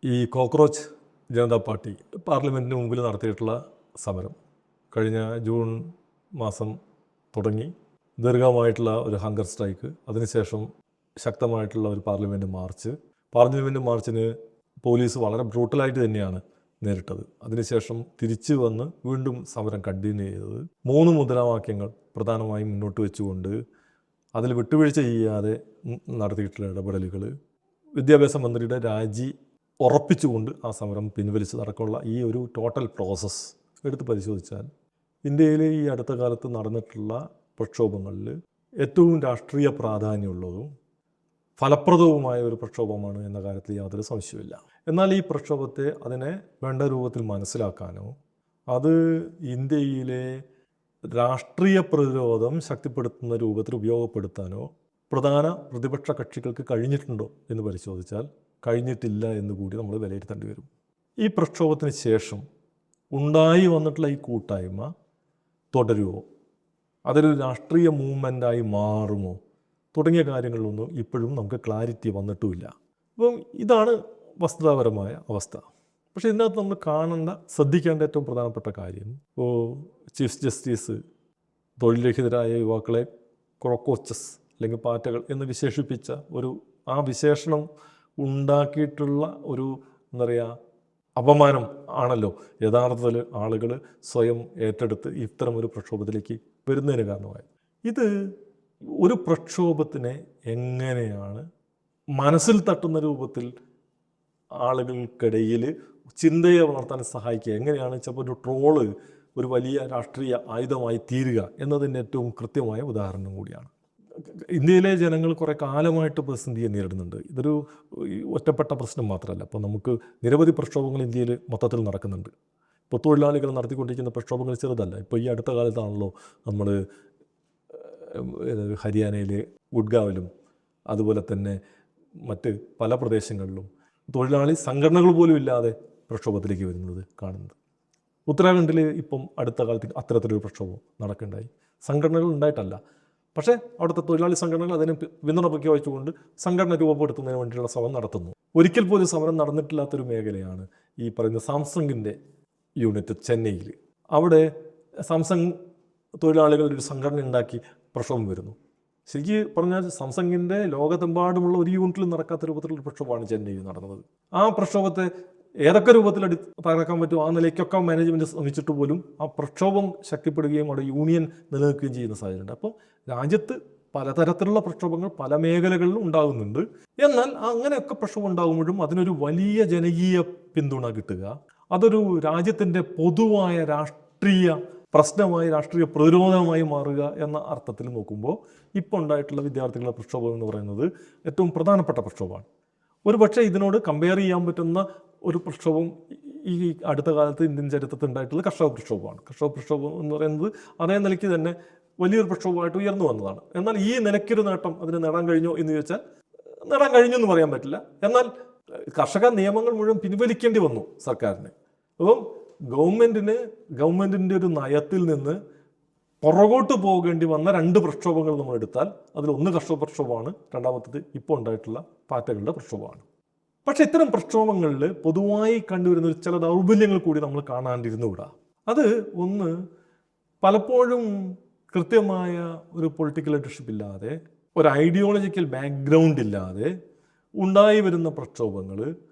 ഈ cockroach Janata party പാർലമെൻറ്റിന് മുമ്പിൽ നടത്തിയിട്ടുള്ള സമരം കഴിഞ്ഞ ജൂൺ മാസം തുടങ്ങി ദീർഘമായിട്ടുള്ള ഒരു ഹങ്കർ സ്ട്രൈക്ക്, അതിനുശേഷം ശക്തമായിട്ടുള്ള ഒരു പാർലമെൻറ്റ് മാർച്ചിന് പോലീസ് വളരെ ബ്രൂട്ടലായിട്ട് തന്നെയാണ് നേരിട്ടത്. അതിനുശേഷം തിരിച്ചു വന്ന് വീണ്ടും സമരം കണ്ടിന്യൂ ചെയ്തത് 3 മുദ്രാവാക്യങ്ങൾ പ്രധാനമായും മുന്നോട്ട് വെച്ചുകൊണ്ട് അതിൽ വിട്ടുവീഴ്ച ചെയ്യാതെ നടത്തിയിട്ടുള്ള ഇടപെടലുകൾ, വിദ്യാഭ്യാസ മന്ത്രിയുടെ രാജി ഉറപ്പിച്ചുകൊണ്ട് ആ സമരം പിൻവലിച്ചതടക്കമുള്ള ഈ ഒരു ടോട്ടൽ പ്രോസസ്സ് എടുത്ത് പരിശോധിച്ചാൽ ഇന്ത്യയിലെ ഈ അടുത്ത കാലത്ത് നടന്നിട്ടുള്ള പ്രക്ഷോഭങ്ങളിൽ ഏറ്റവും രാഷ്ട്രീയ പ്രാധാന്യമുള്ളതും ഫലപ്രദവുമായ ഒരു പ്രക്ഷോഭമാണ് എന്ന കാര്യത്തിൽ യാതൊരു സംശയമില്ല. എന്നാൽ ഈ പ്രക്ഷോഭത്തെ അതിനെ വേണ്ട രൂപത്തിൽ മനസ്സിലാക്കാനോ അത് ഇന്ത്യയിലെ രാഷ്ട്രീയ പ്രതിരോധം ശക്തിപ്പെടുത്തുന്ന രൂപത്തിൽ ഉപയോഗപ്പെടുത്താനോ പ്രധാന പ്രതിപക്ഷ കക്ഷികൾക്ക് കഴിഞ്ഞിട്ടുണ്ടോ എന്ന് പരിശോധിച്ചാൽ കഴിഞ്ഞിട്ടില്ല എന്ന് കൂടി നമ്മൾ വിലയിരുത്തേണ്ടി വരും. ഈ പ്രക്ഷോഭത്തിന് ശേഷം ഉണ്ടായി വന്നിട്ടുള്ള ഈ കൂട്ടായ്മ തുടരുമോ, അതൊരു രാഷ്ട്രീയ മൂവ്മെൻറ്റായി മാറുമോ തുടങ്ങിയ കാര്യങ്ങളിലൊന്നും ഇപ്പോഴും നമുക്ക് ക്ലാരിറ്റി വന്നിട്ടുമില്ല. അപ്പം ഇതാണ് വസ്തുതാപരമായ അവസ്ഥ. പക്ഷേ ഇതിനകത്ത് നമ്മൾ ശ്രദ്ധിക്കേണ്ട ഏറ്റവും പ്രധാനപ്പെട്ട കാര്യം, ഇപ്പോൾ ചീഫ് ജസ്റ്റിസ് തൊഴിൽരഹിതരായ യുവാക്കളെ ക്രോക്കോച്ചസ് അല്ലെങ്കിൽ പാറ്റകൾ എന്ന് വിശേഷിപ്പിച്ച ആ വിശേഷണം ഉണ്ടാക്കിയിട്ടുള്ള എന്താ പറയുക, അപമാനം ആണല്ലോ യഥാർത്ഥത്തിൽ ആളുകൾ സ്വയം ഏറ്റെടുത്ത് ഇത്തരം ഒരു പ്രക്ഷോഭത്തിലേക്ക് വരുന്നതിന് കാരണമായി. ഇത് ഒരു പ്രക്ഷോഭത്തിനെ എങ്ങനെയാണ് മനസ്സിൽ തട്ടുന്ന രൂപത്തിൽ ആളുകൾക്കിടയിൽ ചിന്തയെ വളർത്താൻ സഹായിക്കുക, എങ്ങനെയാണ് ചിലപ്പോൾ ഒരു ട്രോള് ഒരു വലിയ രാഷ്ട്രീയ ആയുധമായി തീരുക എന്നതിൻ്റെ ഏറ്റവും കൃത്യമായ ഉദാഹരണം കൂടിയാണ്. ഇന്ത്യയിലെ ജനങ്ങൾ കുറേ കാലമായിട്ട് പ്രതിസന്ധിയെ നേരിടുന്നുണ്ട്. ഇതൊരു ഒറ്റപ്പെട്ട പ്രശ്നം മാത്രമല്ല. ഇപ്പോൾ നമുക്ക് നിരവധി പ്രക്ഷോഭങ്ങൾ ഇന്ത്യയിൽ മൊത്തത്തിൽ നടക്കുന്നുണ്ട്. ഇപ്പോൾ തൊഴിലാളികൾ നടത്തിക്കൊണ്ടിരിക്കുന്ന പ്രക്ഷോഭങ്ങൾ ചെറുതല്ല. ഇപ്പോൾ ഈ അടുത്ത കാലത്താണല്ലോ നമ്മൾ ഹരിയാനയിലെ ഗുഡ്ഗാവിലും അതുപോലെ തന്നെ മറ്റ് പല പ്രദേശങ്ങളിലും തൊഴിലാളി സംഘടനകൾ പോലും ഇല്ലാതെ പ്രക്ഷോഭത്തിലേക്ക് വരുന്നത് കാണുന്നത്. ഉത്തരാഖണ്ഡിൽ ഇപ്പം അടുത്ത കാലത്ത് അത്തരത്തിലൊരു പ്രക്ഷോഭം നടക്കുന്നുണ്ടായി. സംഘടനകൾ ഉണ്ടായിട്ടല്ല, പക്ഷേ അവിടുത്തെ തൊഴിലാളി സംഘടനകൾ അതിന് പിന്തുണ പ്രഖ്യാപിച്ചുകൊണ്ട് സംഘടന രൂപപ്പെടുത്തുന്നതിന് വേണ്ടിയുള്ള ശ്രമം നടത്തുന്നു. ഒരിക്കൽ പോലും സമരം നടന്നിട്ടില്ലാത്തൊരു മേഖലയാണ് ഈ പറയുന്ന സാംസങ്ങിൻ്റെ യൂണിറ്റ് ചെന്നൈയിൽ. അവിടെ സാംസങ് തൊഴിലാളികൾ ഒരു സംഘടന ഉണ്ടാക്കി പ്രക്ഷോഭം വരുന്നു. ശരിക്ക് പറഞ്ഞാൽ സാംസങ്ങിൻ്റെ ലോകത്തെമ്പാടുമുള്ള ഒരു യൂണിറ്റിലും നടക്കാത്ത രൂപത്തിലുള്ള പ്രക്ഷോഭമാണ് ചെന്നൈയിൽ നടന്നത്. ആ പ്രക്ഷോഭത്തെ ഏതൊക്കെ രൂപത്തിൽ തകർക്കാൻ പറ്റുമോ ആ നിലയ്ക്കൊക്കെ മാനേജ്മെൻറ്റ് ശ്രമിച്ചിട്ട് പോലും ആ പ്രക്ഷോഭം ശക്തിപ്പെടുകയും അവിടെ യൂണിയൻ നിലനിൽക്കുകയും ചെയ്യുന്ന സാഹചര്യമുണ്ട്. അപ്പോൾ രാജ്യത്ത് പലതരത്തിലുള്ള പ്രക്ഷോഭങ്ങൾ പല മേഖലകളിലും ഉണ്ടാകുന്നുണ്ട്. എന്നാൽ അങ്ങനെയൊക്കെ പ്രക്ഷോഭം ഉണ്ടാകുമ്പോഴും അതിനൊരു വലിയ ജനകീയ പിന്തുണ കിട്ടുക, അതൊരു രാജ്യത്തിൻ്റെ പൊതുവായ രാഷ്ട്രീയ പ്രശ്നമായി രാഷ്ട്രീയ പ്രതിരോധമായി മാറുക എന്ന അർത്ഥത്തിൽ നോക്കുമ്പോൾ ഇപ്പോൾ ഉണ്ടായിട്ടുള്ള വിദ്യാർത്ഥികളുടെ പ്രക്ഷോഭം എന്ന് പറയുന്നത് ഏറ്റവും പ്രധാനപ്പെട്ട പ്രക്ഷോഭമാണ്. ഒരു പക്ഷേ ഇതിനോട് കമ്പയർ ചെയ്യാൻ പറ്റുന്ന ഒരു പ്രക്ഷോഭം ഈ അടുത്ത കാലത്ത് ഇന്ത്യൻ ചരിത്രത്തിൽ ഉണ്ടായിട്ടുള്ളത് കർഷക പ്രക്ഷോഭമാണ്. കർഷക പ്രക്ഷോഭം എന്ന് പറയുന്നത് അതേ നിലയ്ക്ക് തന്നെ വലിയൊരു പ്രക്ഷോഭമായിട്ട് ഉയർന്നു വന്നതാണ്. എന്നാൽ ഈ നിലയ്ക്കൊരു നേട്ടം അതിന് നേടാൻ കഴിഞ്ഞോ എന്ന് ചോദിച്ചാൽ നേടാൻ കഴിഞ്ഞു എന്ന് പറയാൻ പറ്റില്ല. എന്നാൽ കർഷക നിയമങ്ങൾ മുഴുവൻ പിൻവലിക്കേണ്ടി വന്നു സർക്കാരിന്. അപ്പം ഗവൺമെൻറ്റിൻ്റെ ഒരു നയത്തിൽ നിന്ന് പുറകോട്ട് പോകേണ്ടി വന്ന 2 പ്രക്ഷോഭങ്ങൾ നമ്മൾ എടുത്താൽ അതിലൊന്ന് കർഷക പ്രക്ഷോഭമാണ്, രണ്ടാമത്തത് ഇപ്പോൾ ഉണ്ടായിട്ടുള്ള പാറ്റകളുടെ പ്രക്ഷോഭമാണ്. പക്ഷേ ഇത്തരം പ്രക്ഷോഭങ്ങളിൽ പൊതുവായി കണ്ടുവരുന്ന ചില ദൗർബല്യങ്ങൾ കൂടി നമ്മൾ കാണാണ്ടിരുന്നുകൂടാ. അത് ഒന്ന്, പലപ്പോഴും കൃത്യമായ ഒരു പൊളിറ്റിക്കൽ ലീഡർഷിപ്പ് ഇല്ലാതെ, ഒരു ഐഡിയോളജിക്കൽ ബാക്ക്ഗ്രൗണ്ട് ഇല്ലാതെ ഉണ്ടായി വരുന്ന പ്രക്ഷോഭങ്ങൾ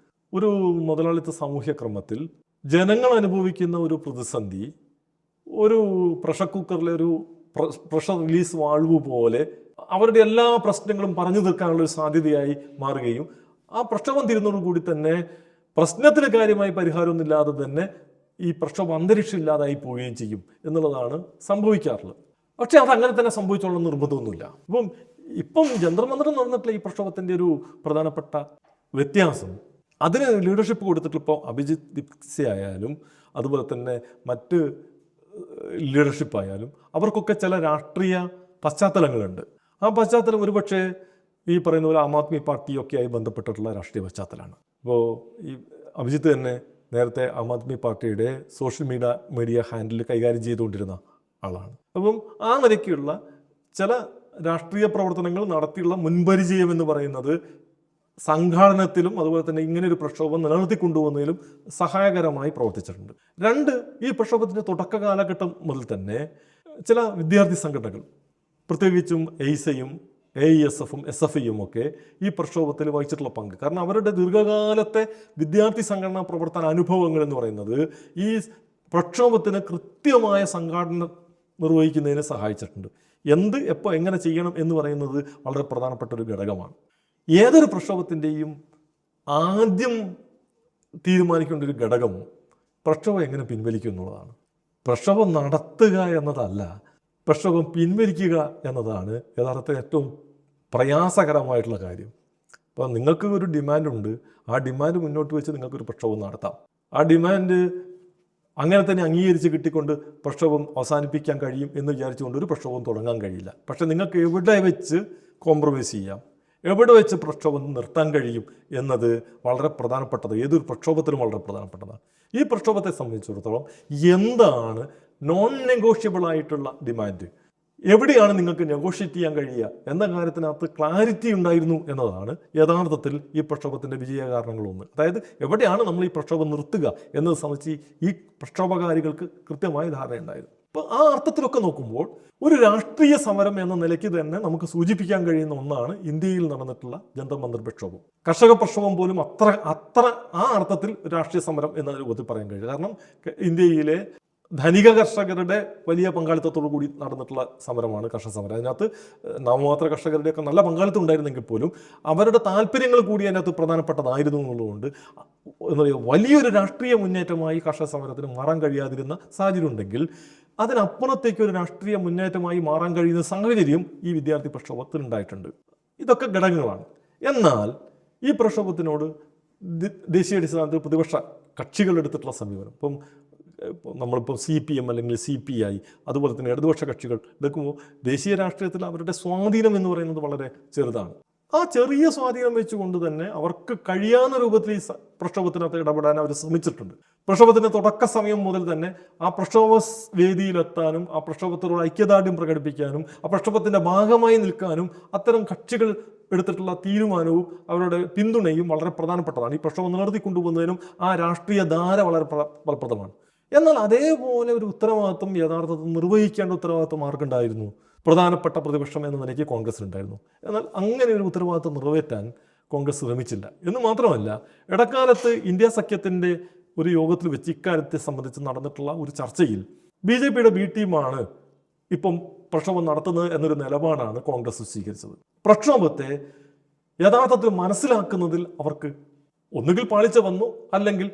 ഒരു മുതലാളിത്ത സാമൂഹ്യക്രമത്തിൽ ജനങ്ങൾ അനുഭവിക്കുന്ന ഒരു പ്രതിസന്ധി ഒരു പ്രഷർ കുക്കറിലെ ഒരു പ്രഷർ റിലീസ് വാൾവ് പോലെ അവരുടെ എല്ലാ പ്രശ്നങ്ങളും പറഞ്ഞു തീർക്കാനുള്ള ഒരു സാധ്യതയായി മാറുകയും ആ പ്രക്ഷോഭം തീരുന്നതോടുകൂടി തന്നെ പ്രശ്നത്തിന് കാര്യമായി പരിഹാരമൊന്നുമില്ലാതെ തന്നെ ഈ പ്രക്ഷോഭ അന്തരീക്ഷം ഇല്ലാതായി പോവുകയും ചെയ്യും എന്നുള്ളതാണ് സംഭവിക്കാറുള്ളത്. പക്ഷേ അതങ്ങനെ തന്നെ സംഭവിച്ചോളണം നിർബന്ധമൊന്നുമില്ല. ഇപ്പം ജന്തർ മന്ദർ നടന്നിട്ടുള്ള ഈ പ്രക്ഷോഭത്തിൻ്റെ ഒരു പ്രധാനപ്പെട്ട വ്യത്യാസം, അതിന് ലീഡർഷിപ്പ് കൊടുത്തിട്ടുള്ള ഇപ്പോൾ അഭിജിത്ത് ദിക്സെ ആയാലും അതുപോലെ തന്നെ മറ്റ് ലീഡർഷിപ്പായാലും അവർക്കൊക്കെ ചില രാഷ്ട്രീയ പശ്ചാത്തലങ്ങളുണ്ട്. ആ പശ്ചാത്തലം ഒരുപക്ഷെ ഈ പറയുന്ന പോലെ ആം ആദ്മി പാർട്ടിയൊക്കെ ആയി ബന്ധപ്പെട്ടിട്ടുള്ള രാഷ്ട്രീയ പശ്ചാത്തലമാണ്. ഇപ്പോൾ ഈ അഭിജിത്ത് തന്നെ നേരത്തെ ആം ആദ്മി പാർട്ടിയുടെ സോഷ്യൽ മീഡിയ ഹാൻഡിൽ കൈകാര്യം ചെയ്തുകൊണ്ടിരുന്ന ആളാണ്. അപ്പം ആ നിലയ്ക്കുള്ള ചില രാഷ്ട്രീയ പ്രവർത്തനങ്ങൾ നടത്തിയുള്ള മുൻപരിചയം എന്ന് പറയുന്നത് സംഘാടനത്തിലും അതുപോലെ തന്നെ ഇങ്ങനെ ഒരു പ്രക്ഷോഭം നിലനിർത്തിക്കൊണ്ടുപോകുന്നതിലും സഹായകരമായി പ്രവർത്തിച്ചിട്ടുണ്ട്. രണ്ട്, ഈ പ്രക്ഷോഭത്തിൻ്റെ തുടക്ക കാലഘട്ടം മുതൽ തന്നെ ചില വിദ്യാർത്ഥി സംഘടനകൾ, പ്രത്യേകിച്ചും എയ്സയും AESF-ഉം SFIയും ഒക്കെ ഈ പ്രക്ഷോഭത്തിൽ വഹിച്ചിട്ടുള്ള പങ്ക്, കാരണം അവരുടെ ദീർഘകാലത്തെ വിദ്യാർത്ഥി സംഘടനാ പ്രവർത്തന അനുഭവങ്ങൾ എന്ന് പറയുന്നത് ഈ പ്രക്ഷോഭത്തിന് കൃത്യമായ സംഘാടനം നിർവഹിക്കുന്നതിന് സഹായിച്ചിട്ടുണ്ട്. എന്ത് എപ്പോൾ എങ്ങനെ ചെയ്യണം എന്ന് പറയുന്നത് വളരെ പ്രധാനപ്പെട്ട ഒരു ഘടകമാണ്. ഏതൊരു പ്രക്ഷോഭത്തിൻ്റെയും ആദ്യം തീരുമാനിക്കേണ്ട ഒരു ഘടകം പ്രക്ഷോഭം എങ്ങനെ പിൻവലിക്കും എന്നുള്ളതാണ്. പ്രക്ഷോഭം നടത്തുക എന്നതല്ല, പ്രക്ഷോഭം പിൻവലിക്കുക എന്നതാണ് യഥാർത്ഥത്തിൽ ഏറ്റവും പ്രയാസകരമായിട്ടുള്ള കാര്യം. അപ്പോൾ നിങ്ങൾക്ക് ഒരു ഡിമാൻഡുണ്ട്, ആ ഡിമാൻഡ് മുന്നോട്ട് വെച്ച് നിങ്ങൾക്കൊരു പ്രക്ഷോഭം നടത്താം. ആ ഡിമാൻഡ് അങ്ങനെ തന്നെ അംഗീകരിച്ച് കിട്ടിക്കൊണ്ട് പ്രക്ഷോഭം അവസാനിപ്പിക്കാൻ കഴിയും എന്ന് വിചാരിച്ചുകൊണ്ട് ഒരു പ്രക്ഷോഭം തുടങ്ങാൻ കഴിയില്ല. പക്ഷേ നിങ്ങൾക്ക് എവിടെ വെച്ച് കോംപ്രമൈസ് ചെയ്യാം, എവിടെ വെച്ച് പ്രക്ഷോഭം നിർത്താൻ കഴിയും എന്നത് വളരെ പ്രധാനപ്പെട്ടത്, ഏതൊരു പ്രക്ഷോഭത്തിനും വളരെ പ്രധാനപ്പെട്ടതാണ്. ഈ പ്രക്ഷോഭത്തെ സംബന്ധിച്ചിടത്തോളം എന്താണ് നോൺ നെഗോഷ്യബിൾ ആയിട്ടുള്ള ഡിമാൻഡ്, എവിടെയാണ് നിങ്ങൾക്ക് നെഗോഷിയേറ്റ് ചെയ്യാൻ കഴിയുക എന്ന കാര്യത്തിനകത്ത് ക്ലാരിറ്റി ഉണ്ടായിരുന്നു എന്നതാണ് യഥാർത്ഥത്തിൽ ഈ പ്രക്ഷോഭത്തിൻ്റെ വിജയ കാരണങ്ങളൊന്ന്. അതായത് എവിടെയാണ് നമ്മൾ ഈ പ്രക്ഷോഭം നിർത്തുക എന്നത് സംബന്ധിച്ച് ഈ പ്രക്ഷോഭകാരികൾക്ക് കൃത്യമായ ധാരണയുണ്ടായിരുന്നു. അപ്പോൾ ആ അർത്ഥത്തിലൊക്കെ നോക്കുമ്പോൾ ഒരു രാഷ്ട്രീയ സമരം എന്ന നിലയ്ക്ക് തന്നെ നമുക്ക് സൂചിപ്പിക്കാൻ കഴിയുന്ന ഒന്നാണ് ഇന്ത്യയിൽ നടന്നിട്ടുള്ള ജന്തർ മന്ദർ പ്രക്ഷോഭം. കർഷക പ്രക്ഷോഭം പോലും അത്ര ആ അർത്ഥത്തിൽ രാഷ്ട്രീയ സമരം എന്ന രൂപത്തിൽ പറയാൻ കഴിയും. കാരണം ഇന്ത്യയിലെ ധനിക കർഷകരുടെ വലിയ പങ്കാളിത്തത്തോടു കൂടി നടന്നിട്ടുള്ള സമരമാണ് കർഷക സമരം. അതിനകത്ത് നാമമാത്ര കർഷകരുടെയൊക്കെ നല്ല പങ്കാളിത്തം ഉണ്ടായിരുന്നെങ്കിൽ പോലും അവരുടെ താല്പര്യങ്ങൾ കൂടി അതിനകത്ത് പ്രധാനപ്പെട്ടതായിരുന്നു എന്നുള്ളതുകൊണ്ട് എന്താ പറയുക, വലിയൊരു രാഷ്ട്രീയ മുന്നേറ്റമായി കർഷക സമരത്തിന് മാറാൻ കഴിയാതിരുന്ന സാഹചര്യം ഉണ്ടെങ്കിൽ അതിനപ്പുറത്തേക്ക് ഒരു രാഷ്ട്രീയ മുന്നേറ്റമായി മാറാൻ കഴിയുന്ന സാഹചര്യം ഈ വിദ്യാർത്ഥി പ്രക്ഷോഭത്തിൽ ഉണ്ടായിട്ടുണ്ട്. ഇതൊക്കെ ഘടകങ്ങളാണ്. എന്നാൽ ഈ പ്രക്ഷോഭത്തിനോട് ദേശീയ അടിസ്ഥാനത്തിൽ പ്രതിപക്ഷ കക്ഷികൾ എടുത്തിട്ടുള്ള സമീപനം, ഇപ്പം നമ്മളിപ്പോൾ CPM അല്ലെങ്കിൽ CPI അതുപോലെ തന്നെ ഇടതുപക്ഷ കക്ഷികൾ എടുക്കുമ്പോൾ ദേശീയ രാഷ്ട്രീയത്തിൽ അവരുടെ സ്വാധീനം എന്ന് പറയുന്നത് വളരെ ചെറുതാണ്. ആ ചെറിയ സ്വാധീനം വെച്ചുകൊണ്ട് തന്നെ അവർക്ക് കഴിയാവുന്ന രൂപത്തിൽ ഈ പ്രക്ഷോഭത്തിനകത്ത് ഇടപെടാൻ അവർ ശ്രമിച്ചിട്ടുണ്ട്. പ്രക്ഷോഭത്തിൻ്റെ തുടക്ക സമയം മുതൽ തന്നെ ആ പ്രക്ഷോഭ വേദിയിലെത്താനും ആ പ്രക്ഷോഭത്തോട് ഐക്യദാർഢ്യം പ്രകടിപ്പിക്കാനും ആ പ്രക്ഷോഭത്തിൻ്റെ ഭാഗമായി നിൽക്കാനും അത്തരം കക്ഷികൾ എടുത്തിട്ടുള്ള തീരുമാനവും അവരുടെ പിന്തുണയും വളരെ പ്രധാനപ്പെട്ടതാണ്. ഈ പ്രക്ഷോഭം നിലനിർത്തിക്കൊണ്ടുപോകുന്നതിനും ആ രാഷ്ട്രീയ ധാര വളരെ ഫലപ്രദമാണ്. എന്നാൽ അതേപോലെ ഒരു ഉത്തരവാദിത്വം യഥാർത്ഥത്തിൽ നിർവഹിക്കേണ്ട ഉത്തരവാദിത്വം ആർക്കുണ്ടായിരുന്നു? പ്രധാനപ്പെട്ട പ്രതിപക്ഷം എന്ന നിലയ്ക്ക് കോൺഗ്രസിനുണ്ടായിരുന്നു. എന്നാൽ അങ്ങനെ ഒരു ഉത്തരവാദിത്വം നിറവേറ്റാൻ കോൺഗ്രസ് ശ്രമിച്ചില്ല എന്ന് മാത്രമല്ല, ഇടക്കാലത്ത് ഇന്ത്യ സഖ്യത്തിൻ്റെ ഒരു യോഗത്തിൽ വെച്ച് ഇക്കാര്യത്തെ സംബന്ധിച്ച് നടന്നിട്ടുള്ള ഒരു ചർച്ചയിൽ BJPയുടെ B ടീമാണ് ഇപ്പം പ്രക്ഷോഭം നടത്തുന്നത് എന്നൊരു നിലപാടാണ് കോൺഗ്രസ് സ്വീകരിച്ചത്. പ്രക്ഷോഭത്തെ യഥാർത്ഥത്തിൽ മനസ്സിലാക്കുന്നതിൽ അവർക്ക് ഒന്നുകിൽ പാളിച്ച വന്നു, അല്ലെങ്കിൽ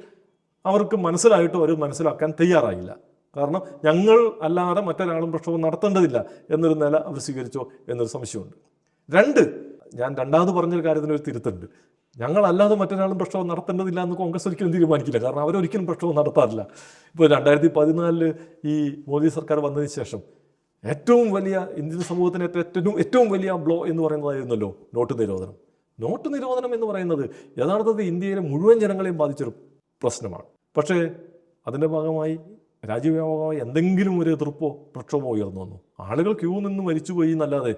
അവർക്ക് മനസ്സിലായിട്ട് അവർ മനസ്സിലാക്കാൻ തയ്യാറായില്ല. കാരണം ഞങ്ങൾ അല്ലാതെ മറ്റൊരാളും പ്രക്ഷോഭം നടത്തേണ്ടതില്ല എന്നൊരു നില അവർ സ്വീകരിച്ചോ എന്നൊരു സംശയമുണ്ട്. രണ്ട്, ഞാൻ രണ്ടാമത് പറഞ്ഞൊരു കാര്യത്തിനൊരു തിരുത്തുണ്ട്. ഞങ്ങളല്ലാതെ മറ്റൊരാളും പ്രക്ഷോഭം നടത്തേണ്ടതില്ല എന്ന് കോൺഗ്രസ് ഒരിക്കലും തീരുമാനിക്കില്ല. കാരണം അവരൊരിക്കലും പ്രക്ഷോഭം നടത്താറില്ല. ഇപ്പോൾ 2014 ഈ മോദി സർക്കാർ വന്നതിന് ശേഷം ഏറ്റവും വലിയ ഇന്ത്യൻ സമൂഹത്തിന് ഏറ്റവും വലിയ ബ്ലോ എന്ന് പറയുന്നതായിരുന്നല്ലോ നോട്ട് നിരോധനം. നോട്ട് നിരോധനം എന്ന് പറയുന്നത് യഥാർത്ഥത്തിൽ ഇന്ത്യയിലെ മുഴുവൻ ജനങ്ങളെയും ബാധിച്ചൊരു പ്രശ്നമാണ്. പക്ഷേ അതിൻ്റെ ഭാഗമായി രാജ്യവ്യാപകമായി എന്തെങ്കിലും ഒരു എതിർപ്പോ പ്രക്ഷോഭമോ ഉയർന്നു വന്നു. ആളുകൾ ക്യൂ നിന്ന് മരിച്ചുപോയി എന്നല്ലാതെ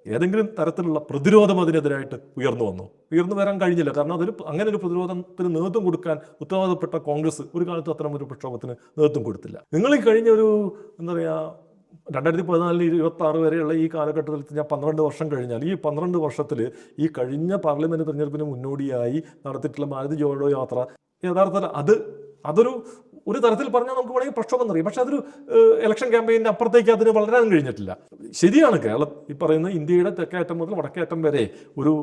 ഏതെങ്കിലും തരത്തിലുള്ള പ്രതിരോധം അതിനെതിരായിട്ട് ഉയർന്നു വരാൻ കഴിഞ്ഞില്ല. കാരണം അങ്ങനെ ഒരു പ്രതിരോധത്തിന് നേതൃത്വം കൊടുക്കാൻ ഉത്തരവാദപ്പെട്ട കോൺഗ്രസ് ഒരു കാലത്ത് അത്തരം ഒരു പ്രക്ഷോഭത്തിന് നേതൃത്വം കൊടുത്തില്ല. നിങ്ങൾ ഈ കഴിഞ്ഞ ഒരു 2014-26 വരെയുള്ള ഈ കാലഘട്ടത്തിൽ ഞാൻ 12 വർഷം കഴിഞ്ഞാൽ ഈ 12 വർഷത്തിൽ ഈ കഴിഞ്ഞ പാർലമെൻറ്റ് തെരഞ്ഞെടുപ്പിന് മുന്നോടിയായി നടത്തിയിട്ടുള്ള ഭാരത് ജോഡോ യാത്ര യഥാർത്ഥത്തിൽ ഒരു തരത്തിൽ പറഞ്ഞാൽ നമുക്ക് വേണമെങ്കിൽ പ്രക്ഷോഭം എന്നറിയാം. പക്ഷെ അതൊരു ഇലക്ഷൻ ക്യാമ്പയിൻ്റെ അപ്പുറത്തേക്ക് അതിന് വളരാൻ കഴിഞ്ഞിട്ടില്ല. ശരിയാണ്, കേരളം ഈ പറയുന്ന ഇന്ത്യയുടെ തെക്കേയറ്റം മുതൽ വടക്കേയറ്റം വരെ ഒരു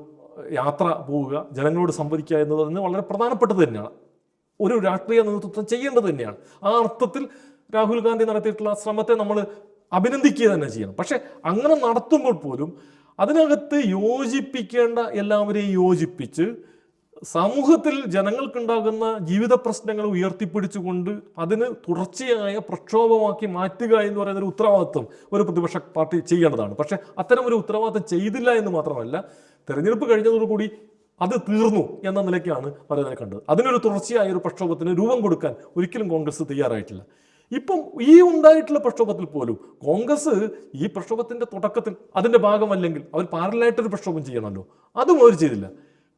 യാത്ര പോവുക, ജനങ്ങളോട് സംവദിക്കുക എന്നത് തന്നെ വളരെ പ്രധാനപ്പെട്ടത് തന്നെയാണ്. ഒരു രാഷ്ട്രീയ നേതൃത്വം ചെയ്യേണ്ടത് തന്നെയാണ്. ആ അർത്ഥത്തിൽ രാഹുൽ ഗാന്ധി നടത്തിയിട്ടുള്ള ശ്രമത്തെ നമ്മൾ അഭിനന്ദിക്കുക തന്നെ ചെയ്യണം. പക്ഷെ അങ്ങനെ നടത്തുമ്പോൾ പോലും അതിനകത്ത് യോജിപ്പിക്കേണ്ട എല്ലാവരെയും യോജിപ്പിച്ച് സമൂഹത്തിൽ ജനങ്ങൾക്കുണ്ടാകുന്ന ജീവിത പ്രശ്നങ്ങൾ ഉയർത്തിപ്പിടിച്ചുകൊണ്ട് അതിന് തുടർച്ചയായ പ്രക്ഷോഭമാക്കി മാറ്റുക എന്ന് പറയുന്ന ഒരു ഉത്തരവാദിത്വം ഒരു പ്രതിപക്ഷ പാർട്ടി ചെയ്യേണ്ടതാണ്. പക്ഷെ അത്തരം ഒരു ഉത്തരവാദിത്വം ചെയ്തില്ല എന്ന് മാത്രമല്ല, തെരഞ്ഞെടുപ്പ് കഴിഞ്ഞതോടുകൂടി അത് തീർന്നു എന്ന നിലയ്ക്കാണ് അവരതിനെ കണ്ടത്. അതിനൊരു തുടർച്ചയായ ഒരു പ്രക്ഷോഭത്തിന് രൂപം കൊടുക്കാൻ ഒരിക്കലും കോൺഗ്രസ് തയ്യാറായിട്ടില്ല. ഇപ്പം ഈ ഉണ്ടായിട്ടുള്ള പ്രക്ഷോഭത്തിൽ പോലും കോൺഗ്രസ് ഈ പ്രക്ഷോഭത്തിൻ്റെ തുടക്കത്തിൽ അതിൻ്റെ ഭാഗമല്ലെങ്കിൽ അവർ പാരലായിട്ടൊരു പ്രക്ഷോഭം ചെയ്യണമല്ലോ, അതും അവർ ചെയ്തില്ല.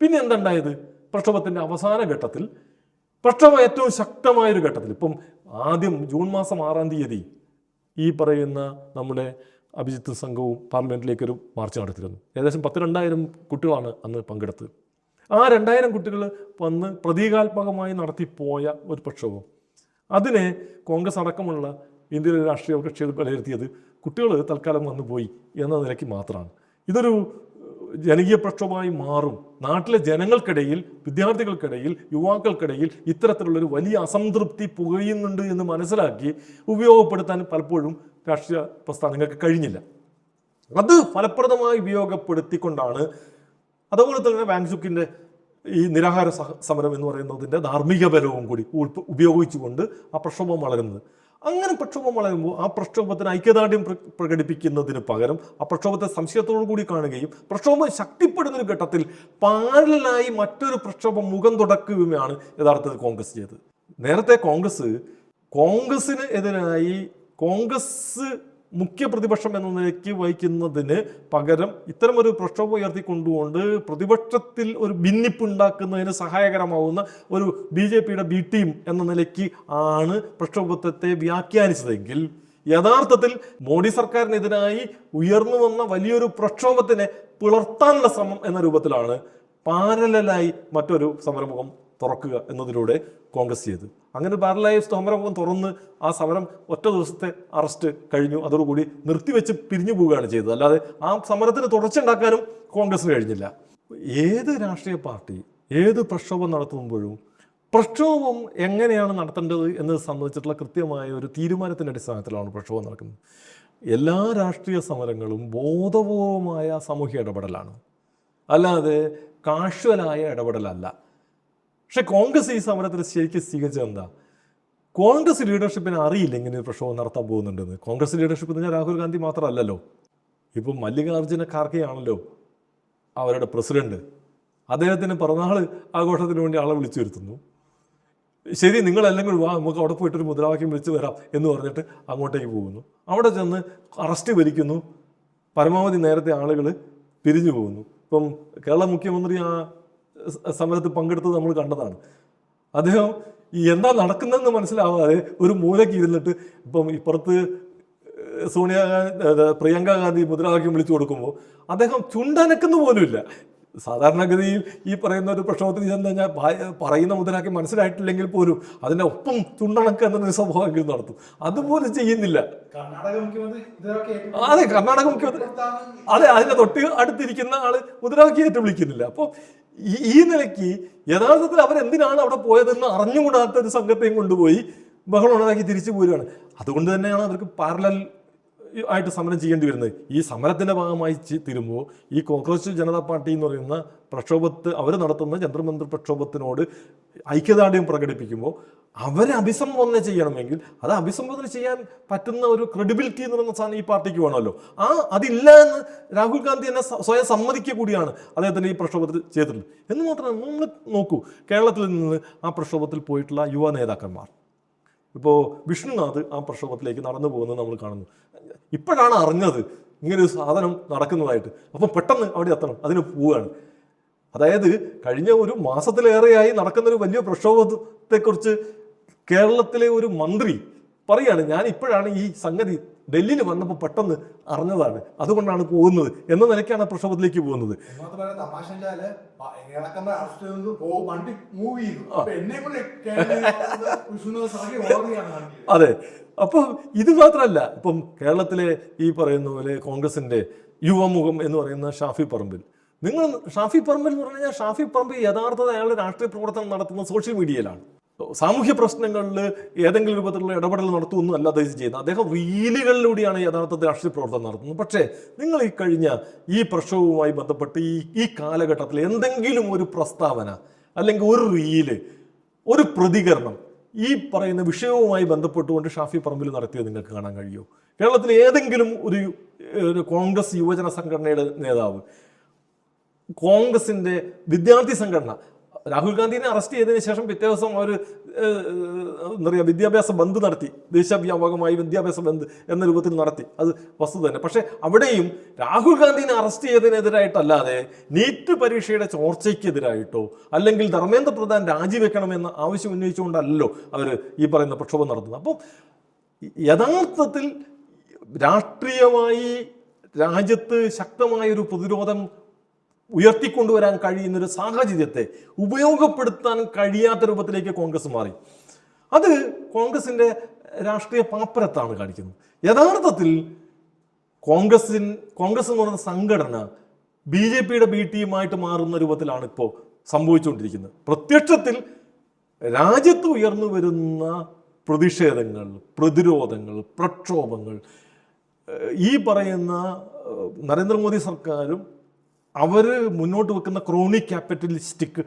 പിന്നെ എന്തുണ്ടായത്? പ്രക്ഷോഭത്തിൻ്റെ അവസാന ഘട്ടത്തിൽ, പ്രക്ഷോഭം ഏറ്റവും ശക്തമായൊരു ഘട്ടത്തിൽ, ഇപ്പം ആദ്യം ജൂൺ മാസം 6-ാം തീയതി ഈ പറയുന്ന നമ്മുടെ അഭിജിത്ത് സംഘവും പാർലമെൻറ്റിലേക്കൊരു മാർച്ച് നടത്തിയിരുന്നു. ഏകദേശം 10,000-2000 കുട്ടികളാണ് അന്ന് പങ്കെടുത്തത്. ആ 2000 കുട്ടികൾ വന്ന് പ്രതീകാത്മകമായി നടത്തിപ്പോയ ഒരു പ്രക്ഷോഭം, അതിനെ കോൺഗ്രസ് അടക്കമുള്ള ഇന്ത്യയിലെ രാഷ്ട്രീയ കക്ഷികൾ വിലയിരുത്തിയത് കുട്ടികൾ തൽക്കാലം വന്നു പോയി എന്ന നിലയ്ക്ക് മാത്രമാണ്. ഇതൊരു ജനകീയ പ്രക്ഷോഭമായി മാറും. നാട്ടിലെ ജനങ്ങൾക്കിടയിൽ, വിദ്യാർത്ഥികൾക്കിടയിൽ, യുവാക്കൾക്കിടയിൽ ഇത്തരത്തിലുള്ളൊരു വലിയ അസംതൃപ്തി പുകയുന്നുണ്ട് എന്ന് മനസ്സിലാക്കി ഉപയോഗപ്പെടുത്താൻ പലപ്പോഴും രാഷ്ട്രീയ പ്രസ്ഥാനങ്ങൾക്ക് കഴിഞ്ഞില്ല. അത് ഫലപ്രദമായി ഉപയോഗപ്പെടുത്തിക്കൊണ്ടാണ്, അതുപോലെ തന്നെ വാങ്ചുക്കിൻ്റെ ഈ നിരാഹാര സമരം എന്ന് പറയുന്നതിൻ്റെ ധാർമ്മിക ബലവും കൂടി ഉപയോഗിച്ചുകൊണ്ട് ആ പ്രക്ഷോഭം വളരുന്നത്. അങ്ങനെ പ്രക്ഷോഭം വളരുമ്പോൾ ആ പ്രക്ഷോഭത്തിന് ഐക്യദാർഢ്യം പ്രകടിപ്പിക്കുന്നതിന് പകരം ആ പ്രക്ഷോഭത്തെ സംശയത്തോടു കൂടി കാണുകയും പ്രക്ഷോഭം ശക്തിപ്പെടുന്നൊരു ഘട്ടത്തിൽ പാരലായി മറ്റൊരു പ്രക്ഷോഭം മുഖം തുടക്കുകയുമാണ് യഥാർത്ഥത്തിൽ കോൺഗ്രസ് ചെയ്തത്. നേരത്തെ കോൺഗ്രസിന് എതിരായി കോൺഗ്രസ് മുഖ്യ പ്രതിപക്ഷം എന്ന നിലയ്ക്ക് വഹിക്കുന്നതിന് പകരം ഇത്തരമൊരു പ്രക്ഷോഭം ഉയർത്തിക്കൊണ്ടുകൊണ്ട് പ്രതിപക്ഷത്തിൽ ഒരു ഭിന്നിപ്പുണ്ടാക്കുന്നതിന് സഹായകരമാവുന്ന ഒരു BJPയുടെ ബി ടീം എന്ന നിലയ്ക്ക് ആണ് പ്രക്ഷോഭത്തെ വ്യാഖ്യാനിച്ചതെങ്കിൽ, യഥാർത്ഥത്തിൽ മോഡി സർക്കാരിനെതിരായി ഉയർന്നു വന്ന വലിയൊരു പ്രക്ഷോഭത്തിനെ പിളർത്താനുള്ള ശ്രമം എന്ന രൂപത്തിലാണ് പാരലായി മറ്റൊരു സമരമുഖം തുറക്കുക എന്നതിലൂടെ കോൺഗ്രസ് ചെയ്തു. അങ്ങനെ പാരലായി സമരമുഖം തുറന്ന് ആ സമരം ഒറ്റ ദിവസത്തെ അറസ്റ്റ് കഴിഞ്ഞു, അതോടുകൂടി നിർത്തിവെച്ച് പിരിഞ്ഞു പോവുകയാണ് ചെയ്തത്. അല്ലാതെ ആ സമരത്തിന് തുടർച്ചയുണ്ടാക്കാനും കോൺഗ്രസിന് കഴിഞ്ഞില്ല. ഏത് രാഷ്ട്രീയ പാർട്ടി ഏത് പ്രക്ഷോഭം നടത്തുമ്പോഴും പ്രക്ഷോഭം എങ്ങനെയാണ് നടത്തേണ്ടത് എന്നത് സംബന്ധിച്ചിട്ടുള്ള കൃത്യമായ ഒരു തീരുമാനത്തിൻ്റെ അടിസ്ഥാനത്തിലാണ് പ്രക്ഷോഭം നടക്കുന്നത്. എല്ലാ രാഷ്ട്രീയ സമരങ്ങളും ബോധപൂർവമായ സാമൂഹ്യ ഇടപെടലാണ്, അല്ലാതെ കാഷ്വലായ ഇടപെടലല്ല. പക്ഷെ കോൺഗ്രസ് ഈ സമരത്തിൽ ശരിക്കും സ്വീകരിച്ചത് എന്താ? കോൺഗ്രസ് ലീഡർഷിപ്പിന് അറിയില്ല ഇങ്ങനെ ഒരു പ്രക്ഷോഭം നടത്താൻ പോകുന്നുണ്ടെന്ന്. കോൺഗ്രസ് ലീഡർഷിപ്പ് എന്ന് പറഞ്ഞാൽ രാഹുൽ ഗാന്ധി മാത്രമല്ലല്ലോ, ഇപ്പം മല്ലികാർജ്ജുന ഖാർഗെയാണല്ലോ അവരുടെ പ്രസിഡന്റ്. അദ്ദേഹത്തിന് പിറന്നാൾ ആഘോഷത്തിന് വേണ്ടി ആളെ വിളിച്ചു വരുത്തുന്നു. ശരി, നിങ്ങളല്ലെങ്കിൽ വാ, നമുക്ക് അവിടെ പോയിട്ടൊരു മുദ്രാവാക്യം വിളിച്ചു വരാം എന്ന് പറഞ്ഞിട്ട് അങ്ങോട്ടേക്ക് പോകുന്നു. അവിടെ ചെന്ന് അറസ്റ്റ് ഭരിക്കുന്നു. പരമാവധി നേരത്തെ ആളുകൾ പിരിഞ്ഞു പോകുന്നു. ഇപ്പം കേരള മുഖ്യമന്ത്രി ആ സമരത്തിൽ പങ്കെടുത്തത് നമ്മൾ കണ്ടതാണ്. അദ്ദേഹം എന്താ നടക്കുന്നതെന്ന് മനസ്സിലാവാതെ ഒരു മൂലയ്ക്ക് ഇരുന്നിട്ട്, ഇപ്പം ഇപ്പുറത്ത് പ്രിയങ്ക ഗാന്ധി മുദ്രാവാക്യം വിളിച്ചു കൊടുക്കുമ്പോൾ അദ്ദേഹം ചുണ്ടനക്കുന്ന പോലുമില്ല. സാധാരണഗതിയിൽ ഈ പറയുന്ന ഒരു പ്രക്ഷോഭത്തിൽ ചെന്ന് കഴിഞ്ഞാൽ പറയുന്ന മുദ്രാവാക്യം മനസ്സിലായിട്ടില്ലെങ്കിൽ പോലും അതിൻ്റെ ഒപ്പം ചുണ്ടണക്ക എന്നൊരു സ്വഭാവമെങ്കിലും നടത്തും. അതുപോലെ ചെയ്യുന്നില്ല. അതെ, കർണാടക മുഖ്യമന്ത്രി, അതെ, അതിൻ്റെ തൊട്ട് അടുത്തിരിക്കുന്ന ആള് മുദ്രാവാക്യം ഏറ്റു വിളിക്കുന്നില്ല. അപ്പോൾ ഈ നിലയ്ക്ക് യഥാർത്ഥത്തിൽ അവരെന്തിനാണ് അവിടെ പോയതെന്ന് അറിഞ്ഞുകൂടാത്ത ഒരു സംഘത്തെയും കൊണ്ടുപോയി ബഹളം ഉണ്ടാക്കി തിരിച്ചു പോരുകയാണ്. അതുകൊണ്ട് തന്നെയാണ് അവർക്ക് പാരലൽ ആയിട്ട് സമരം ചെയ്യേണ്ടി വരുന്നത്. ഈ സമരത്തിൻ്റെ ഭാഗമായി തീരുമ്പോൾ ഈ കോക്രോച്ച് ജനതാ പാർട്ടി എന്ന് പറയുന്ന അവർ നടത്തുന്ന ജന്തർ പ്രക്ഷോഭത്തിനോട് ഐക്യദാർഢ്യം പ്രകടിപ്പിക്കുമ്പോൾ അവരെ അഭിസംബോധന ചെയ്യണമെങ്കിൽ അത് അഭിസംബോധന ചെയ്യാൻ പറ്റുന്ന ഒരു ക്രെഡിബിലിറ്റി എന്ന് പറയുന്ന സാധനം ഈ പാർട്ടിക്ക് വേണമല്ലോ. അതില്ല എന്ന് രാഹുൽ ഗാന്ധി തന്നെ സ്വയം സമ്മതിക്കുക കൂടിയാണ് അദ്ദേഹത്തിൻ്റെ ഈ പ്രക്ഷോഭത്തിൽ ചെയ്തിട്ടുള്ളത്. എന്ന് മാത്രമല്ല, നമ്മൾ നോക്കൂ, കേരളത്തിൽ നിന്ന് ആ പ്രക്ഷോഭത്തിൽ പോയിട്ടുള്ള യുവ നേതാക്കന്മാർ, ഇപ്പോൾ വിഷ്ണുനാഥ് ആ പ്രക്ഷോഭത്തിലേക്ക് നടന്നു പോകുന്നത് നമ്മൾ കാണുന്നു. ഇപ്പോഴാണ് അറിഞ്ഞത് ഇങ്ങനൊരു സാധനം നടക്കുന്നതായിട്ട്. അപ്പം പെട്ടെന്ന് അവിടെ എത്തണം, അതിന് പോവുകയാണ്. അതായത് കഴിഞ്ഞ ഒരു മാസത്തിലേറെയായി നടക്കുന്നൊരു വലിയ പ്രക്ഷോഭത്തെക്കുറിച്ച് കേരളത്തിലെ ഒരു മന്ത്രി പറയാണ്, ഞാൻ ഇപ്പോഴാണ് ഈ സംഗതി ഡൽഹിയിൽ വന്നപ്പോൾ പെട്ടെന്ന് അറിഞ്ഞതാണ്, അതുകൊണ്ടാണ് പോകുന്നത് എന്ന നിലയ്ക്കാണ് പ്രക്ഷോഭത്തിലേക്ക് പോകുന്നത്. അതെ, അപ്പം ഇത് മാത്രമല്ല, ഇപ്പം കേരളത്തിലെ ഈ പറയുന്ന പോലെ കോൺഗ്രസിന്റെ യുവമുഖം എന്ന് പറയുന്ന ഷാഫി പറമ്പിൽ, ഷാഫി പറമ്പിൽ എന്ന് പറഞ്ഞു കഴിഞ്ഞാൽ ഷാഫി പറമ്പിൽ യഥാർത്ഥത്തിൽ അയാളുടെ രാഷ്ട്രീയ പ്രവർത്തനം നടത്തുന്നത് സോഷ്യൽ മീഡിയയിലാണ്. സാമൂഹ്യ പ്രശ്നങ്ങളിൽ ഏതെങ്കിലും രൂപത്തിലുള്ള ഇടപെടൽ നടത്തുമെന്നും അല്ല അദ്ദേഹം ചെയ്യുന്നത്. അദ്ദേഹം റീലുകളിലൂടെയാണ് യഥാർത്ഥത്തിൽ രാഷ്ട്രീയ പ്രവർത്തനം നടത്തുന്നത്. പക്ഷേ നിങ്ങൾ ഈ കഴിഞ്ഞ ഈ പ്രക്ഷോഭവുമായി ബന്ധപ്പെട്ട് ഈ കാലഘട്ടത്തിൽ എന്തെങ്കിലും ഒരു പ്രസ്താവന അല്ലെങ്കിൽ ഒരു റീല്, ഒരു പ്രതികരണം ഈ പറയുന്ന വിഷയവുമായി ബന്ധപ്പെട്ടുകൊണ്ട് ഷാഫി പറമ്പിൽ നടത്തിയത് നിങ്ങൾക്ക് കാണാൻ കഴിയുമോ? കേരളത്തിൽ ഏതെങ്കിലും ഒരു കോൺഗ്രസ് യുവജന സംഘടനയുടെ നേതാവ്, കോൺഗ്രസിൻ്റെ വിദ്യാർത്ഥി സംഘടന, രാഹുൽ ഗാന്ധിനെ അറസ്റ്റ് ചെയ്തതിന് ശേഷം പിറ്റേ ദിവസം അവർ എന്താ പറയുക വിദ്യാഭ്യാസ ബന്ദ് നടത്തി, ദേശവ്യാപകമായി വിദ്യാഭ്യാസ ബന്ദ് എന്ന രൂപത്തിൽ നടത്തി. അത് വസ്തുത തന്നെ. പക്ഷേ അവിടെയും രാഹുൽ ഗാന്ധിനെ അറസ്റ്റ് ചെയ്തതിനെതിരായിട്ടല്ലാതെ നീറ്റ് പരീക്ഷയുടെ ചോർച്ചയ്ക്കെതിരായിട്ടോ അല്ലെങ്കിൽ ധർമ്മേന്ദ്ര പ്രധാൻ രാജിവെക്കണമെന്ന ആവശ്യം ഉന്നയിച്ചുകൊണ്ടല്ലോ അവർ ഈ പറയുന്ന പ്രക്ഷോഭം നടത്തുന്നത്. അപ്പം യഥാർത്ഥത്തിൽ രാഷ്ട്രീയമായി രാജ്യത്ത് ശക്തമായൊരു പ്രതിരോധം ഉയർത്തിക്കൊണ്ടുവരാൻ കഴിയുന്നൊരു സാഹചര്യത്തെ ഉപയോഗപ്പെടുത്താൻ കഴിയാത്ത രൂപത്തിലേക്ക് കോൺഗ്രസ് മാറി. അത് കോൺഗ്രസിൻ്റെ രാഷ്ട്രീയ പാപ്പരത്താണ് കാണിക്കുന്നത്. യഥാർത്ഥത്തിൽ കോൺഗ്രസ് എന്ന് പറയുന്ന സംഘടന BJPയുടെ B ടീമായിട്ട് മാറുന്ന രൂപത്തിലാണ് ഇപ്പോൾ സംഭവിച്ചുകൊണ്ടിരിക്കുന്നത്. പ്രത്യക്ഷത്തിൽ രാജ്യത്ത് ഉയർന്നു വരുന്ന പ്രതിഷേധങ്ങൾ, പ്രതിരോധങ്ങൾ, പ്രക്ഷോഭങ്ങൾ ഈ പറയുന്ന നരേന്ദ്രമോദി സർക്കാരും അവർ മുന്നോട്ട് വെക്കുന്ന ക്രോണിക് ക്യാപിറ്റലിസ്റ്റിക്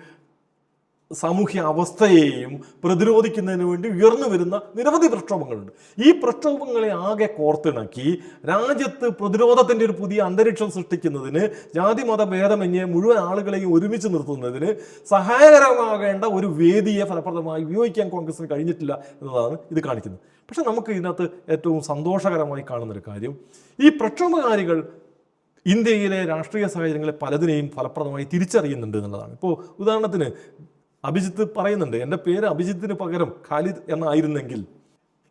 സാമൂഹ്യ അവസ്ഥയെയും പ്രതിരോധിക്കുന്നതിന് വേണ്ടി ഉയർന്നു വരുന്ന നിരവധി പ്രക്ഷോഭങ്ങളുണ്ട്. ഈ പ്രക്ഷോഭങ്ങളെ ആകെ കോർത്തിണക്കി രാജ്യത്ത് പ്രതിരോധത്തിൻ്റെ ഒരു പുതിയ അന്തരീക്ഷം സൃഷ്ടിക്കുന്നതിന്, ജാതിമത ഭേദമന്യേ മുഴുവൻ ആളുകളെയും ഒരുമിച്ച് നിർത്തുന്നതിന് സഹായകരമാകേണ്ട ഒരു വേദിയെ ഫലപ്രദമായി ഉപയോഗിക്കാൻ കോൺഗ്രസിന് കഴിഞ്ഞിട്ടില്ല എന്നതാണ് ഇത് കാണിക്കുന്നത്. പക്ഷെ നമുക്ക് ഇതിനകത്ത് ഏറ്റവും സന്തോഷകരമായി കാണുന്നൊരു കാര്യം, ഈ പ്രക്ഷോഭകാരികൾ ഇന്ത്യയിലെ രാഷ്ട്രീയ സാഹചര്യങ്ങളെ പലതിനെയും ഫലപ്രദമായി തിരിച്ചറിയുന്നുണ്ട് എന്നുള്ളതാണ്. ഇപ്പോൾ ഉദാഹരണത്തിന് അഭിജിത്ത് പറയുന്നുണ്ട്, എൻ്റെ പേര് അഭിജിത്തിന് പകരം ഖാലിദ് എന്നായിരുന്നെങ്കിൽ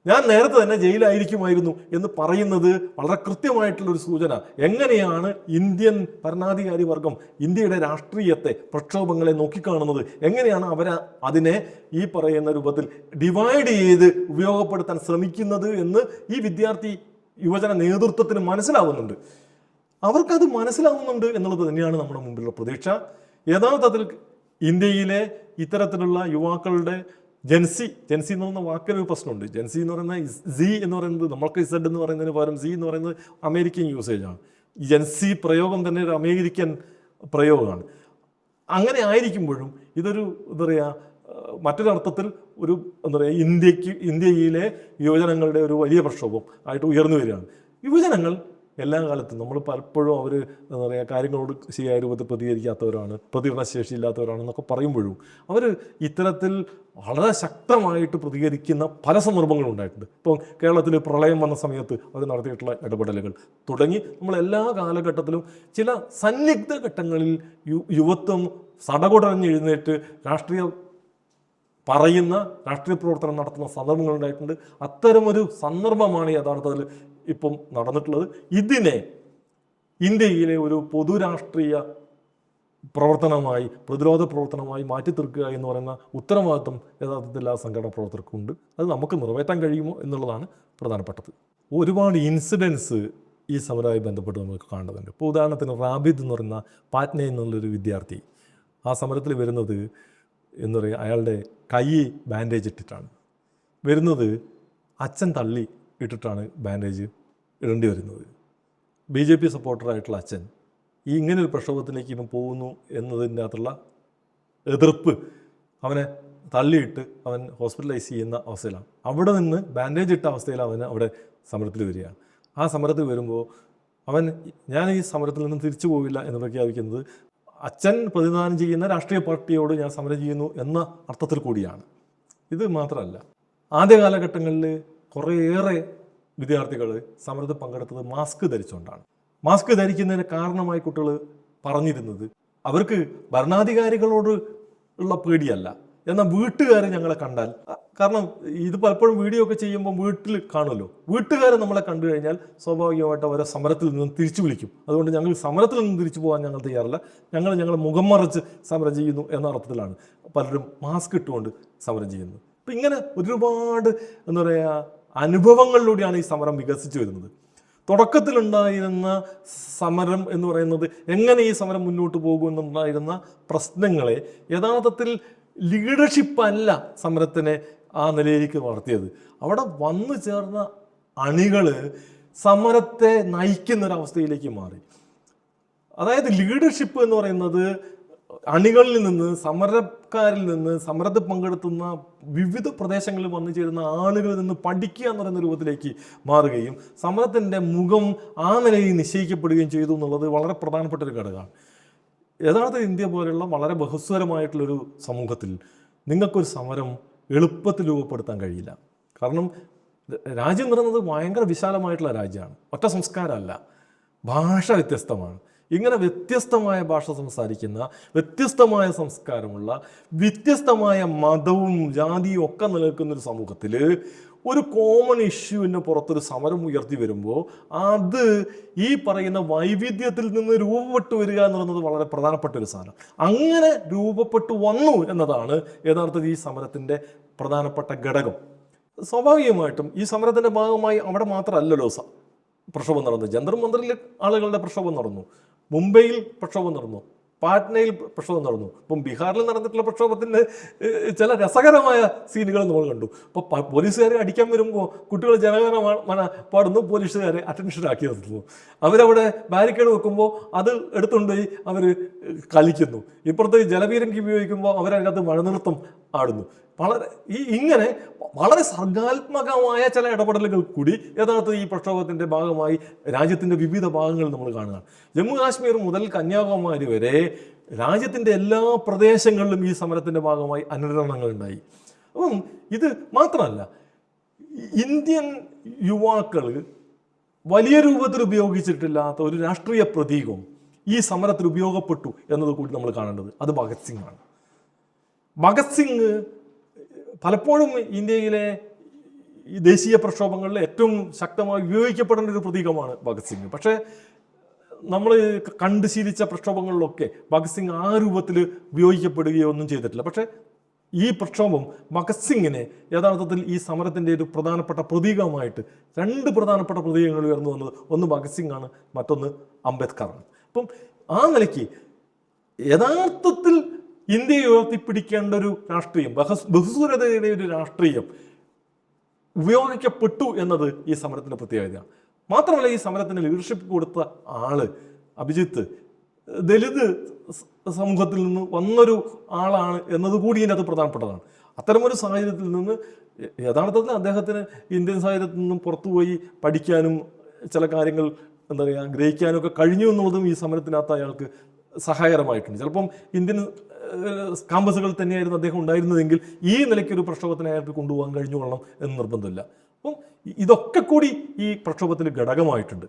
ഞാൻ നേരത്തെ തന്നെ ജയിലായിരിക്കുമായിരുന്നു എന്ന് പറയുന്നത് വളരെ കൃത്യമായിട്ടുള്ളൊരു സൂചന. എങ്ങനെയാണ് ഇന്ത്യൻ ഭരണാധികാരി വർഗം ഇന്ത്യയുടെ രാഷ്ട്രീയത്തെ, പ്രക്ഷോഭങ്ങളെ നോക്കിക്കാണുന്നത്, എങ്ങനെയാണ് അവർ അതിനെ ഈ പറയുന്ന രൂപത്തിൽ ഡിവൈഡ് ചെയ്ത് ഉപയോഗപ്പെടുത്താൻ ശ്രമിക്കുന്നത് എന്ന് ഈ വിദ്യാർത്ഥി യുവജന നേതൃത്വത്തിന് മനസ്സിലാവുന്നുണ്ട്. അവർക്കത് മനസ്സിലാവുന്നുണ്ട് എന്നുള്ളത് തന്നെയാണ് നമ്മുടെ മുമ്പിലുള്ള പ്രതീക്ഷ. യഥാർത്ഥത്തിൽ ഇന്ത്യയിലെ ഇത്തരത്തിലുള്ള യുവാക്കളുടെ ജെൻസി എന്ന് പറയുന്ന വാക്കിനൊരു പ്രശ്നമുണ്ട്. ജെൻസി എന്ന് പറയുന്ന സി എന്ന് പറയുന്നത്, നമ്മൾക്ക് ഇസഡ് എന്ന് പറയുന്നതിന് പകരം സി എന്ന് പറയുന്നത് അമേരിക്കൻ യൂസേജാണ്. ഈ ജെൻസി പ്രയോഗം തന്നെ ഒരു അമേരിക്കൻ പ്രയോഗമാണ്. അങ്ങനെ ആയിരിക്കുമ്പോഴും ഇതൊരു എന്താ പറയുക, മറ്റൊരർത്ഥത്തിൽ ഒരു എന്താ പറയുക ഇന്ത്യയിലെ യുവജനങ്ങളുടെ ഒരു വലിയ പ്രക്ഷോഭം ആയിട്ട് ഉയർന്നു വരികയാണ്. യുവജനങ്ങൾ എല്ലാ കാലത്തും നമ്മൾ പലപ്പോഴും അവർ എന്താ പറയുക കാര്യങ്ങളോട് ശരിയായ രൂപത്തിൽ പ്രതികരിക്കാത്തവരാണ്, പ്രതികരണശേഷി ഇല്ലാത്തവരാണെന്നൊക്കെ പറയുമ്പോഴും അവർ ഇത്തരത്തിൽ വളരെ ശക്തമായിട്ട് പ്രതികരിക്കുന്ന പല സന്ദർഭങ്ങളും ഉണ്ടായിട്ടുണ്ട്. ഇപ്പോൾ കേരളത്തിൽ പ്രളയം വന്ന സമയത്ത് അവർ നടത്തിയിട്ടുള്ള ഇടപെടലുകൾ തുടങ്ങി നമ്മൾ എല്ലാ കാലഘട്ടത്തിലും ചില സന്നിഗ്ധ ഘട്ടങ്ങളിൽ യുവത്വം സടകുടഞ്ഞ് എഴുന്നേറ്റ് രാഷ്ട്രീയ പ്രവർത്തനം നടത്തുന്ന സന്ദർഭങ്ങളുണ്ടായിട്ടുണ്ട്. അത്തരമൊരു സന്ദർഭമാണ് യഥാർത്ഥത്തിൽ ഇപ്പം നടന്നിട്ടുള്ളത്. ഇതിനെ ഇന്ത്യയിലെ ഒരു പൊതുരാഷ്ട്രീയ പ്രവർത്തനമായി, പ്രതിരോധ പ്രവർത്തനമായി മാറ്റി തീർക്കുക എന്ന് പറയുന്ന ഉത്തരവാദിത്വം യഥാർത്ഥത്തിൽ ആ സംഘടനാ പ്രവർത്തകർക്കുണ്ട്. അത് നമുക്ക് നിറവേറ്റാൻ കഴിയുമോ എന്നുള്ളതാണ് പ്രധാനപ്പെട്ടത്. ഒരുപാട് ഇൻസിഡൻസ് ഈ സമരവുമായി ബന്ധപ്പെട്ട് നമുക്ക് കാണുന്നുണ്ട്. ഇപ്പോൾ ഉദാഹരണത്തിന് റാബിദ് എന്ന് പറയുന്ന പാറ്റ്ന എന്നുള്ളൊരു വിദ്യാർത്ഥി ആ സമരത്തിൽ വരുന്നത് എന്ന് പറയുക, അയാളുടെ കൈ ബാൻഡേജ് ഇട്ടിട്ടാണ് വരുന്നത്. അച്ഛൻ തള്ളി ഇട്ടിട്ടാണ് ബാൻഡേജ് ഇടേണ്ടി വരുന്നത്. BJP സപ്പോർട്ടറായിട്ടുള്ള അച്ഛൻ ഇങ്ങനൊരു പ്രക്ഷോഭത്തിലേക്ക് ഇവൻ പോകുന്നു എന്നതിൻ്റെ അകത്തുള്ള എതിർപ്പ് അവനെ തള്ളിയിട്ട് അവൻ ഹോസ്പിറ്റലൈസ് ചെയ്യുന്ന അവസ്ഥയിലാണ്. അവിടെ നിന്ന് ബാൻഡേജ് ഇട്ട അവസ്ഥയിൽ അവൻ അവിടെ സമരത്തിൽ വരികയാണ്. ആ സമരത്തിൽ വരുമ്പോൾ ഞാൻ ഈ സമരത്തിൽ നിന്ന് തിരിച്ചു പോവില്ല എന്ന് പ്രഖ്യാപിക്കുന്നത് അച്ഛൻ പ്രതിനിധാനം ചെയ്യുന്ന രാഷ്ട്രീയ പാർട്ടിയോട് ഞാൻ സമരം ചെയ്യുന്നു എന്ന അർത്ഥത്തിൽ കൂടിയാണ്. ഇത് മാത്രമല്ല, ആദ്യ കാലഘട്ടങ്ങളിൽ കുറേയേറെ വിദ്യാർത്ഥികൾ സമരത്തിൽ പങ്കെടുത്തത് മാസ്ക് ധരിച്ചുകൊണ്ടാണ്. മാസ്ക് ധരിക്കുന്നതിന് കാരണമായി കുട്ടികൾ പറഞ്ഞിരുന്നത് അവർക്ക് ഭരണാധികാരികളോട് ഉള്ള പേടിയല്ല, എന്നാൽ വീട്ടുകാർ ഞങ്ങളെ കണ്ടാൽ, കാരണം ഇത് പലപ്പോഴും വീഡിയോ ഒക്കെ ചെയ്യുമ്പോൾ വീട്ടിൽ കാണുമല്ലോ, വീട്ടുകാർ നമ്മളെ കണ്ടു കഴിഞ്ഞാൽ സ്വാഭാവികമായിട്ട് അവരെ സമരത്തിൽ നിന്ന് തിരിച്ചു വിളിക്കും. അതുകൊണ്ട് ഞങ്ങൾ സമരത്തിൽ നിന്ന് തിരിച്ചു പോകാൻ ഞങ്ങൾ തയ്യാറല്ല, ഞങ്ങൾ മുഖം മറച്ച് സമരം ചെയ്യുന്നു എന്ന അർത്ഥത്തിലാണ് പലരും മാസ്ക് ഇട്ടുകൊണ്ട് സമരം ചെയ്യുന്നത്. അപ്പം ഇങ്ങനെ ഒരുപാട് എന്താ പറയുക അനുഭവങ്ങളിലൂടെയാണ് ഈ സമരം വികസിച്ചു വരുന്നത്. തുടക്കത്തിലുണ്ടായിരുന്ന സമരം എന്ന് പറയുന്നത് എങ്ങനെ ഈ സമരം മുന്നോട്ട് പോകുമെന്നുണ്ടായിരുന്ന പ്രശ്നങ്ങളെ യഥാർത്ഥത്തിൽ ലീഡർഷിപ്പല്ല സമരത്തിനെ ആ നിലയിലേക്ക് വളർത്തിയത്. അവിടെ വന്നു ചേർന്ന അണികൾ സമരത്തെ നയിക്കുന്നൊരവസ്ഥയിലേക്ക് മാറി. അതായത് ലീഡർഷിപ്പ് എന്ന് പറയുന്നത് അണികളിൽ നിന്ന്, സമരക്കാരിൽ നിന്ന്, സമരത്തിൽ പങ്കെടുത്തുന്ന വിവിധ പ്രദേശങ്ങളിൽ വന്നു ചേരുന്ന ആളുകളിൽ നിന്ന് പഠിക്കുക എന്ന് പറയുന്ന രൂപത്തിലേക്ക് മാറുകയും സമരത്തിൻ്റെ മുഖം ആ നിലയിൽ നിശ്ചയിക്കപ്പെടുകയും ചെയ്തു എന്നുള്ളത് വളരെ പ്രധാനപ്പെട്ട ഒരു ഘടകമാണ്. യഥാർത്ഥ ഇന്ത്യ പോലുള്ള വളരെ ബഹുസ്വരമായിട്ടുള്ളൊരു സമൂഹത്തിൽ നിങ്ങൾക്കൊരു സമരം എളുപ്പത്തിൽ രൂപപ്പെടുത്താൻ കഴിയില്ല. കാരണം രാജ്യം എന്ന് പറയുന്നത് ഭയങ്കര വിശാലമായിട്ടുള്ള രാജ്യമാണ്, ഒറ്റ സംസ്കാരമല്ല, ഭാഷ വ്യത്യസ്തമാണ്. ഇങ്ങനെ വ്യത്യസ്തമായ ഭാഷ സംസാരിക്കുന്ന, വ്യത്യസ്തമായ സംസ്കാരമുള്ള, വ്യത്യസ്തമായ മതവും ജാതിയും ഒക്കെ നിലനിൽക്കുന്ന ഒരു സമൂഹത്തിൽ ഒരു കോമൺ ഇഷ്യൂവിന് പുറത്തൊരു സമരം ഉയർത്തി വരുമ്പോൾ അത് ഈ പറയുന്ന വൈവിധ്യത്തിൽ നിന്ന് രൂപപ്പെട്ടു വരിക എന്ന് പറയുന്നത് വളരെ പ്രധാനപ്പെട്ട ഒരു സാധനം. അങ്ങനെ രൂപപ്പെട്ടു വന്നു എന്നതാണ് യഥാർത്ഥത്തിൽ ഈ സമരത്തിൻ്റെ പ്രധാനപ്പെട്ട ഘടകം. സ്വാഭാവികമായിട്ടും ഈ സമരത്തിൻ്റെ ഭാഗമായി അവിടെ മാത്രമല്ലല്ലോ പ്രക്ഷോഭം നടന്നു. ജന്തർ മന്ദിറിൽ ആളുകളുടെ പ്രക്ഷോഭം നടന്നു, മുംബൈയിൽ പ്രക്ഷോഭം നടന്നു, പാറ്റ്നയിൽ പ്രക്ഷോഭം നടന്നു. ഇപ്പം ബീഹാറിൽ നടന്നിട്ടുള്ള പ്രക്ഷോഭത്തിൻ്റെ ചില രസകരമായ സീനുകൾ നമ്മൾ കണ്ടു. ഇപ്പോൾ പോലീസുകാരെ അടിക്കാൻ വരുമ്പോൾ കുട്ടികൾ ജനഗണമന പാടുന്നു, പോലീസുകാരെ അറ്റൻഷനാക്കി നിർത്തുന്നു. അവരവിടെ ബാരിക്കേഡ് വെക്കുമ്പോൾ അത് എടുത്തുകൊണ്ടുപോയി അവർ കളിക്കുന്നു. ഇപ്പുറത്ത് ജലപീരങ്കി ഉപയോഗിക്കുമ്പോൾ അവരതിനകത്ത് മഴനൃത്തം ആടുന്നു. ഇങ്ങനെ വളരെ സർഗാത്മകമായ ചില ഇടപെടലുകൾ കൂടി യഥാർത്ഥത്തിൽ ഈ പ്രക്ഷോഭത്തിൻ്റെ ഭാഗമായി രാജ്യത്തിൻ്റെ വിവിധ ഭാഗങ്ങളിൽ നമ്മൾ കാണുകയാണ്. ജമ്മു കാശ്മീർ മുതൽ കന്യാകുമാരി വരെ രാജ്യത്തിൻ്റെ എല്ലാ പ്രദേശങ്ങളിലും ഈ സമരത്തിൻ്റെ ഭാഗമായി അനുരണനങ്ങൾ ഉണ്ടായി. അപ്പം ഇത് മാത്രമല്ല, ഇന്ത്യൻ യുവാക്കൾ വലിയ രൂപത്തിൽ ഉപയോഗിച്ചിട്ടില്ലാത്ത ഒരു രാഷ്ട്രീയ പ്രതീകം ഈ സമരത്തിൽ ഉപയോഗപ്പെട്ടു എന്നത് കൂടി നമ്മൾ കാണേണ്ടത്. അത് ഭഗത് സിംഗ് ആണ്. ഭഗത് സിംഗ് പലപ്പോഴും ഇന്ത്യയിലെ ഈ ദേശീയ പ്രക്ഷോഭങ്ങളിൽ ഏറ്റവും ശക്തമായി ഉപയോഗിക്കപ്പെടേണ്ട ഒരു പ്രതീകമാണ് ഭഗത് സിംഗ്. പക്ഷേ നമ്മൾ കണ്ടു ശീലിച്ച പ്രക്ഷോഭങ്ങളിലൊക്കെ ഭഗത് സിംഗ് ആ രൂപത്തിൽ ഉപയോഗിക്കപ്പെടുകയോ ഒന്നും ചെയ്തിട്ടില്ല. പക്ഷേ ഈ പ്രക്ഷോഭം ഭഗത് സിംഗിനെ യഥാർത്ഥത്തിൽ ഈ സമരത്തിൻ്റെ ഒരു പ്രധാനപ്പെട്ട പ്രതീകമായിട്ട് രണ്ട് പ്രധാനപ്പെട്ട പ്രതീകങ്ങൾ ഉയർന്നു വന്നത്, ഒന്ന് ഭഗത് സിംഗ് ആണ്, മറ്റൊന്ന് അംബേദ്കറാണ്. അപ്പം ആ നിലയ്ക്ക് യഥാർത്ഥത്തിൽ ഇന്ത്യയെ ഉയർത്തിപ്പിടിക്കേണ്ട ഒരു രാഷ്ട്രീയം, ബഹുസ്വരതയുടെ ഒരു രാഷ്ട്രീയം ഉപയോഗിക്കപ്പെട്ടു എന്നത് ഈ സമരത്തിൻ്റെ പ്രത്യേകതയാണ്. മാത്രമല്ല, ഈ സമരത്തിന് ലീഡർഷിപ്പ് കൊടുത്ത ആള് അഭിജിത്ത് ദലിത് സമൂഹത്തിൽ നിന്ന് വന്നൊരു ആളാണ് എന്നതുകൂടി ഇതിനകത്ത് പ്രധാനപ്പെട്ടതാണ്. അത്തരമൊരു സാഹചര്യത്തിൽ നിന്ന് യഥാർത്ഥത്തിൽ അദ്ദേഹത്തിന് ഇന്ത്യൻ സാഹചര്യത്തിൽ നിന്നും പുറത്തുപോയി പഠിക്കാനും ചില കാര്യങ്ങൾ എന്താ പറയുക ഗ്രഹിക്കാനും ഒക്കെ കഴിഞ്ഞു എന്നുള്ളതും ഈ സമരത്തിനകത്ത് അയാൾക്ക് സഹായകരമായിട്ടുണ്ട്. ചിലപ്പം ഇന്ത്യൻ ക്യാമ്പസുകളിൽ തന്നെയായിരുന്നു അദ്ദേഹം ഉണ്ടായിരുന്നതെങ്കിൽ ഈ നിലയ്ക്കൊരു പ്രക്ഷോഭത്തിനെ അയാൾക്ക് കൊണ്ടുപോകാൻ കഴിഞ്ഞു കൊള്ളണം എന്ന് നിർബന്ധമില്ല. അപ്പം ഇതൊക്കെ കൂടി ഈ പ്രക്ഷോഭത്തിൽ ഘടകമായിട്ടുണ്ട്.